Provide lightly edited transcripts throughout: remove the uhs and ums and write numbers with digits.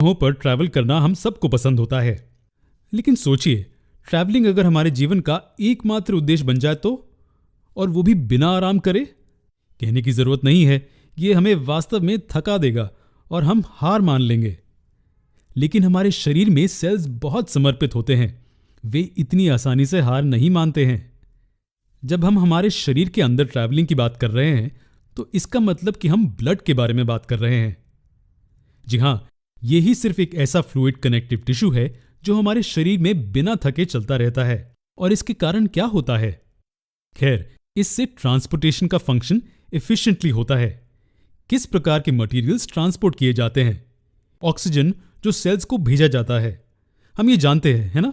जगहों पर ट्रैवल करना हम सबको पसंद होता है, लेकिन सोचिए ट्रैवलिंग अगर हमारे जीवन का एकमात्र उद्देश्य बन जाए तो, और वो भी बिना आराम करे। कहने की जरूरत नहीं है, ये हमें वास्तव में थका देगा और हम हार मान लेंगे। लेकिन हमारे शरीर में सेल्स बहुत समर्पित होते हैं, वे इतनी आसानी से हार नहीं मानते हैं। जब हम हमारे शरीर के अंदर ट्रैवलिंग की बात कर रहे हैं तो इसका मतलब कि हम ब्लड के बारे में बात कर रहे हैं। जी हां, यही सिर्फ एक ऐसा फ्लूइड कनेक्टिव टिश्यू है जो हमारे शरीर में बिना थके चलता रहता है। और इसके कारण क्या होता है? खैर, इससे ट्रांसपोर्टेशन का फंक्शन एफिशिएंटली होता है। किस प्रकार के मटेरियल्स ट्रांसपोर्ट किए जाते हैं? ऑक्सीजन जो सेल्स को भेजा जाता है, हम ये जानते हैं, है ना?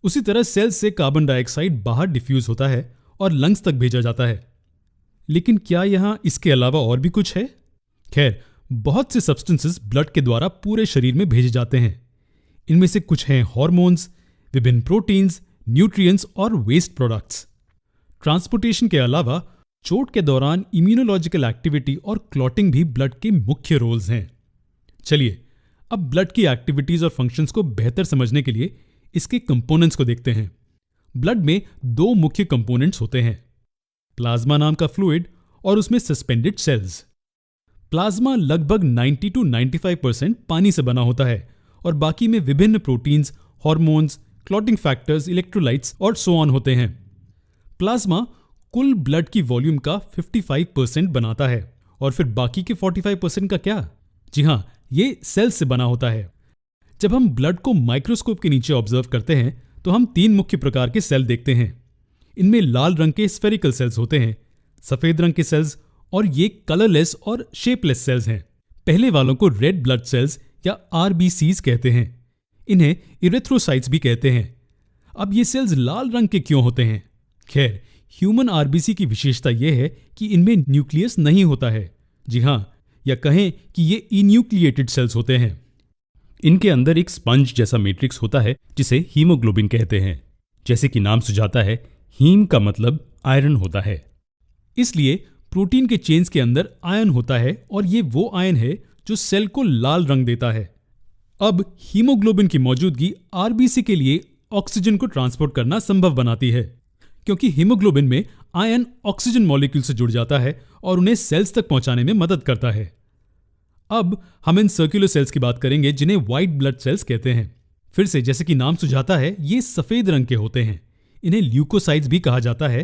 उसी तरह सेल्स से कार्बन डाइऑक्साइड बाहर डिफ्यूज होता है और लंग्स तक भेजा जाता है। लेकिन क्या यहां इसके अलावा और भी कुछ है? खैर, बहुत से सब्सटेंसेस ब्लड के द्वारा पूरे शरीर में भेजे जाते हैं। इनमें से कुछ हैं हार्मोन्स, विभिन्न प्रोटीन्स, न्यूट्रिएंट्स और वेस्ट प्रोडक्ट्स। ट्रांसपोर्टेशन के अलावा चोट के दौरान इम्यूनोलॉजिकल एक्टिविटी और क्लॉटिंग भी ब्लड के मुख्य रोल्स हैं। चलिए अब ब्लड की एक्टिविटीज और फंक्शंस को बेहतर समझने के लिए इसके कंपोनेंट्स को देखते हैं। ब्लड में दो मुख्य कंपोनेंट्स होते हैं, प्लाज्मा नाम का फ्लूइड और उसमें सस्पेंडेड सेल्स। प्लाज्मा लगभग 90 to 95% पानी से बना होता है और बाकी में विभिन्न proteins, hormones, clotting factors, electrolytes और सो ऑन होते हैं। प्लाज्मा कुल ब्लड की वॉल्यूम का 55% बनाता है और फिर बाकी के 45% का क्या? जी हां, ये सेल्स से बना होता है। जब हम ब्लड को माइक्रोस्कोप के नीचे ऑब्जर्व करते हैं तो हम तीन मुख्य प्रकार के सेल देखते हैं। इनमें लाल रंग के स्फेरिकल सेल्स होते हैं, सफेद रंग के सेल्स और ये कलरलेस और शेपलेस सेल्स हैं। पहले वालों को रेड ब्लड सेल्स या आरबीसीज कहते हैं। इन्हें इरेथ्रोसाइट्स भी कहते हैं। अब ये सेल्स लाल रंग के क्यों होते हैं? खैर, ह्यूमन आरबीसी की विशेषता यह है कि इनमें न्यूक्लियस नहीं होता है। जी हां, या कहें कि ये इन्यूक्लिएटेड सेल्स होते हैं। इनके अंदर एक स्पंज जैसा मैट्रिक्स होता है जिसे हीमोग्लोबिन कहते हैं। जैसे कि नाम सुझाता है, हीम का मतलब आयरन होता है, इसलिए प्रोटीन के चेन्स के अंदर आयन होता है और ये वो आयन है जो सेल को लाल रंग देता है। अब हीमोग्लोबिन की मौजूदगी आरबीसी के लिए ऑक्सीजन को ट्रांसपोर्ट करना संभव बनाती है, क्योंकि हीमोग्लोबिन में आयन ऑक्सीजन मॉलिक्यूल से जुड़ जाता है और उन्हें सेल्स तक पहुंचाने में मदद करता है। अब हम इन सर्कुलर सेल्स की बात करेंगे जिन्हें व्हाइट ब्लड सेल्स कहते हैं। फिर से जैसे कि नाम सुझाता है, ये सफेद रंग के होते हैं। इन्हें ल्यूकोसाइट्स भी कहा जाता है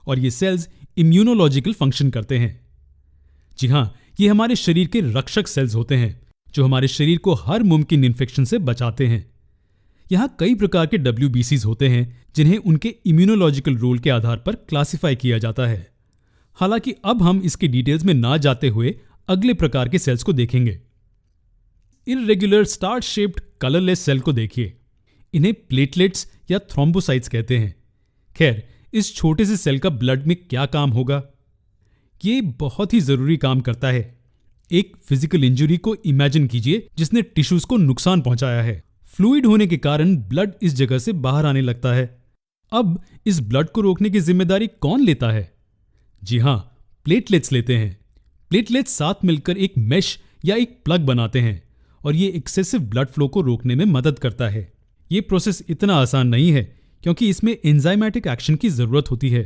और ये सेल्स इम्यूनोलॉजिकल फंक्शन करते हैं। जी हां, ये हमारे शरीर के रक्षक सेल्स होते हैं जो हमारे शरीर को हर मुमकिन इन्फेक्शन से बचाते हैं। यहां कई प्रकार के WBCs होते हैं जिन्हें उनके इम्यूनोलॉजिकल रोल के आधार पर क्लासिफाई किया जाता है। हालांकि अब हम इसके डिटेल्स में ना जाते हुए अगले प्रकार के सेल्स को देखेंगे। Irregular star shaped colourless cell को देखिए। इन्हें प्लेटलेट्स या थ्रोम्बोसाइट्स कहते हैं। खैर, इस छोटे से सेल का ब्लड में क्या काम होगा? ये बहुत ही जरूरी काम करता है। एक फिजिकल इंजरी को इमेजिन कीजिए जिसने टिश्यूज को नुकसान पहुंचाया है। फ्लूइड होने के कारण ब्लड इस जगह से बाहर आने लगता है। अब इस ब्लड को रोकने की जिम्मेदारी कौन लेता है? जी हां, प्लेटलेट्स लेते हैं। प्लेटलेट्स साथ मिलकर एक मेश या एक प्लग बनाते हैं और ये एक्सेसिव ब्लड फ्लो को रोकने में मदद करता है। ये प्रोसेस इतना आसान नहीं है क्योंकि इसमें एंजाइमेटिक एक्शन की जरूरत होती है।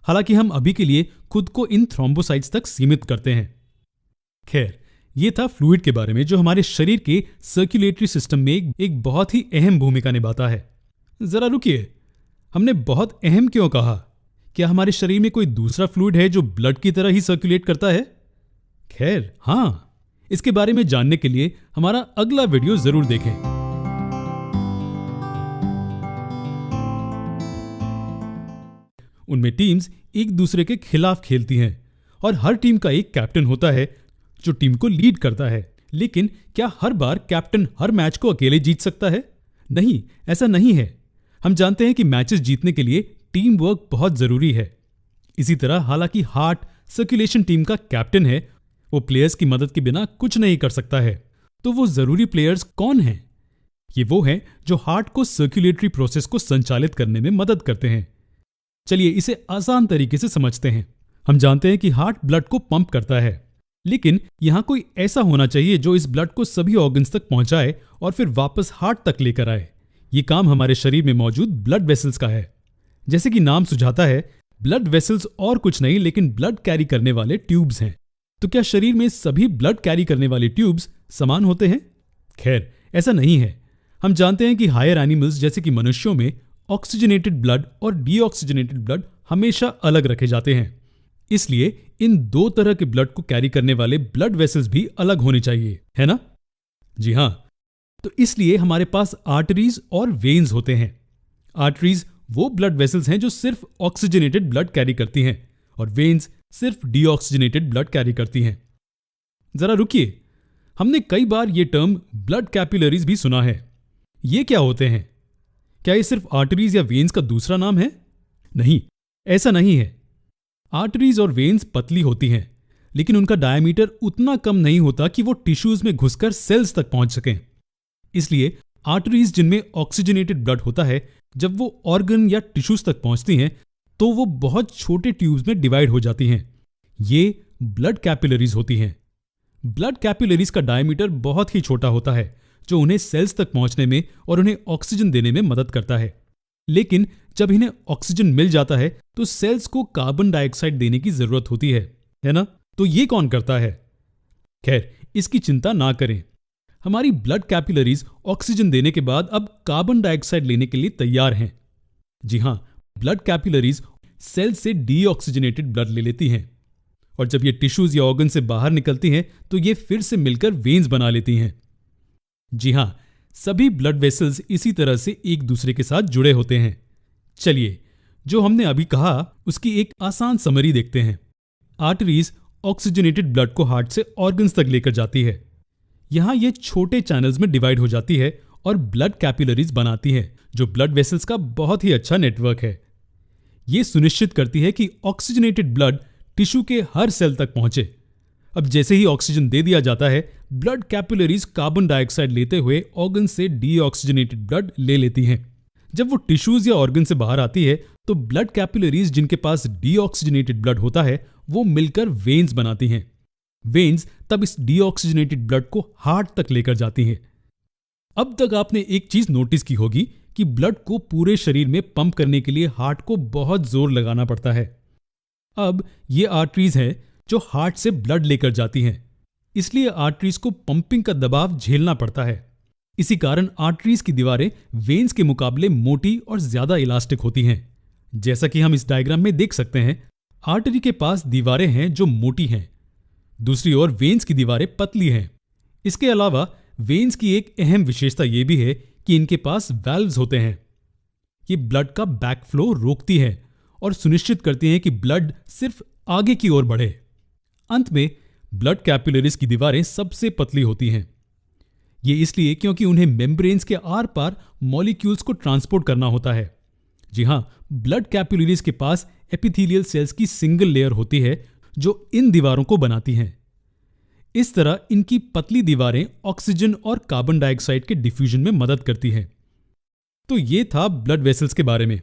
हालांकि हम अभी के लिए खुद को इन थ्रोम्बोसाइट्स तक सीमित करते हैं। खैर, ये था फ्लूइड के बारे में जो हमारे शरीर के सर्कुलेटरी सिस्टम में एक बहुत ही अहम भूमिका निभाता है। जरा रुकिए, हमने बहुत अहम क्यों कहा? क्या हमारे शरीर में कोई दूसरा फ्लूइड है जो ब्लड की तरह ही सर्कुलेट करता है? खैर हां, इसके बारे में जानने के लिए हमारा अगला वीडियो जरूर देखें। उनमें टीम्स एक दूसरे के खिलाफ खेलती हैं और हर टीम का एक कैप्टन होता है जो टीम को लीड करता है। लेकिन क्या हर बार कैप्टन हर मैच को अकेले जीत सकता है? नहीं, ऐसा नहीं है। हम जानते हैं कि मैचेस जीतने के लिए टीम वर्क बहुत जरूरी है। इसी तरह हालांकि हार्ट सर्कुलेशन टीम का कैप्टन है, वो प्लेयर्स की मदद के बिना कुछ नहीं कर सकता है। तो वो जरूरी प्लेयर्स कौन हैं? ये वो हैं जो हार्ट को सर्कुलेटरी प्रोसेस को संचालित करने में मदद करते हैं। चलिए इसे आसान तरीके से समझते हैं। हम जानते हैं कि हार्ट ब्लड को पंप करता है। लेकिन यहां कोई ऐसा होना चाहिए जो इस ब्लड को सभी ऑर्गन्स तक पहुंचाए और फिर वापस हार्ट तक लेकर आए। ये काम हमारे शरीर में मौजूद ब्लड वेसल्स का है। जैसे कि नाम सुझाता है, ब्लड वेसल्स और कुछ नहीं लेकिन ब्लड कैरी करने वाले ट्यूब्स हैं। तो क्या शरीर में सभी ब्लड कैरी करने वाले ट्यूब्स समान होते हैं? खैर, ऐसा नहीं है। हम जानते हैं कि हायर एनिमल्स जैसे कि मनुष्यों में ऑक्सीजनेटेड ब्लड और डीऑक्सीजनेटेड ब्लड हमेशा अलग रखे जाते हैं। इसलिए इन दो तरह के ब्लड को कैरी करने वाले ब्लड वेसल्स भी अलग होने चाहिए, है ना? जी हां। तो इसलिए हमारे पास आर्टरीज और वेन्स होते हैं। आर्टरीज वो ब्लड वेसल्स हैं जो सिर्फ ऑक्सीजनेटेड ब्लड कैरी करती हैं और वेन्स सिर्फ डीऑक्सीजनेटेड ब्लड कैरी करती हैं। जरा रुकिए, हमने कई बार ये टर्म ब्लड कैपिलरीज भी सुना है। ये क्या होते हैं? क्या ये सिर्फ आर्टरीज या वेन्स का दूसरा नाम है? नहीं, ऐसा नहीं है। आर्टरीज और वेन्स पतली होती हैं, लेकिन उनका डायमीटर उतना कम नहीं होता कि वो टिश्यूज में घुसकर सेल्स तक पहुंच सकें। इसलिए आर्टरीज जिनमें ऑक्सीजनेटेड ब्लड होता है, जब वो ऑर्गन या टिश्यूज तक पहुंचती हैं तो वो बहुत छोटे ट्यूब्स में डिवाइड हो जाती हैं। ये ब्लड कैपिलरीज होती हैं। ब्लड कैपिलरीज का डायमीटर बहुत ही छोटा होता है, जो उन्हें सेल्स तक पहुंचने में और उन्हें ऑक्सीजन देने में मदद करता है। लेकिन जब इन्हें ऑक्सीजन मिल जाता है तो सेल्स को कार्बन डाइऑक्साइड देने की जरूरत होती है ना? तो ये कौन करता है? खैर, इसकी चिंता ना करें। हमारी ब्लड कैपिलरीज ऑक्सीजन देने के बाद अब कार्बन डाइऑक्साइड लेने के लिए तैयार हैं। जी हां, ब्लड कैपिलरीज सेल से डीऑक्सीजनेटेड ब्लड ले लेती हैं और जब ये टिश्यूज या ऑर्गन से बाहर निकलती हैं तो ये फिर से मिलकर वेन्स बना लेती हैं। जी हां, सभी ब्लड वेसल्स इसी तरह से एक दूसरे के साथ जुड़े होते हैं। चलिए, जो हमने अभी कहा उसकी एक आसान समरी देखते हैं। आर्टरीज ऑक्सीजनेटेड ब्लड को हार्ट से ऑर्गन्स तक लेकर जाती है। यहां ये छोटे चैनल्स में डिवाइड हो जाती है और ब्लड कैपिलरीज बनाती है, जो ब्लड वेसल्स का बहुत ही अच्छा नेटवर्क है। ये सुनिश्चित करती है कि ऑक्सीजनेटेड ब्लड टिश्यू के हर सेल तक पहुंचे। अब जैसे ही ऑक्सीजन दे दिया जाता है, ब्लड कैपिलरीज कार्बन डाइऑक्साइड लेते हुए ऑर्गन से डीऑक्सीजनेटेड ब्लड ले लेती हैं। जब वो टिश्यूज या ऑर्गन से बाहर आती है तो ब्लड कैपिलरीज जिनके पास डीऑक्सीजनेटेड ब्लड होता है वो मिलकर वेन्स बनाती हैं। वेन्स तब इस डीऑक्सीजनेटेड ब्लड को हार्ट तक लेकर जाती हैं। अब तक आपने एक चीज नोटिस की होगी कि ब्लड को पूरे शरीर में पंप करने के लिए हार्ट को बहुत जोर लगाना पड़ता है। अब ये आर्टरीज हैं जो हार्ट से ब्लड लेकर जाती हैं, इसलिए आर्टरीज को पंपिंग का दबाव झेलना पड़ता है। इसी कारण आर्टरीज की दीवारें वेन्स के मुकाबले मोटी और ज्यादा इलास्टिक होती हैं। जैसा कि हम इस डायग्राम में देख सकते हैं, आर्टरी के पास दीवारें हैं जो मोटी हैं, दूसरी ओर वेन्स की दीवारें पतली हैं। इसके अलावा वेन्स की एक अहम विशेषता यह भी है कि इनके पास वाल्व्स होते हैं। ये ब्लड का बैकफ्लो रोकती है और सुनिश्चित करती हैं कि ब्लड सिर्फ आगे की ओर बढ़े। अंत में ब्लड कैपिलरीज की दीवारें सबसे पतली होती हैं। ये इसलिए क्योंकि उन्हें मेम्ब्रेन्स के आर पार मॉलिक्यूल्स को ट्रांसपोर्ट करना होता है। जी हां, ब्लड कैपिलरीज के पास एपिथेलियल सेल्स की सिंगल लेयर होती है जो इन दीवारों को बनाती हैं। इस तरह इनकी पतली दीवारें ऑक्सीजन और कार्बन डाइऑक्साइड के डिफ्यूजन में मदद करती हैं। तो ये था ब्लड वेसल्स के बारे में।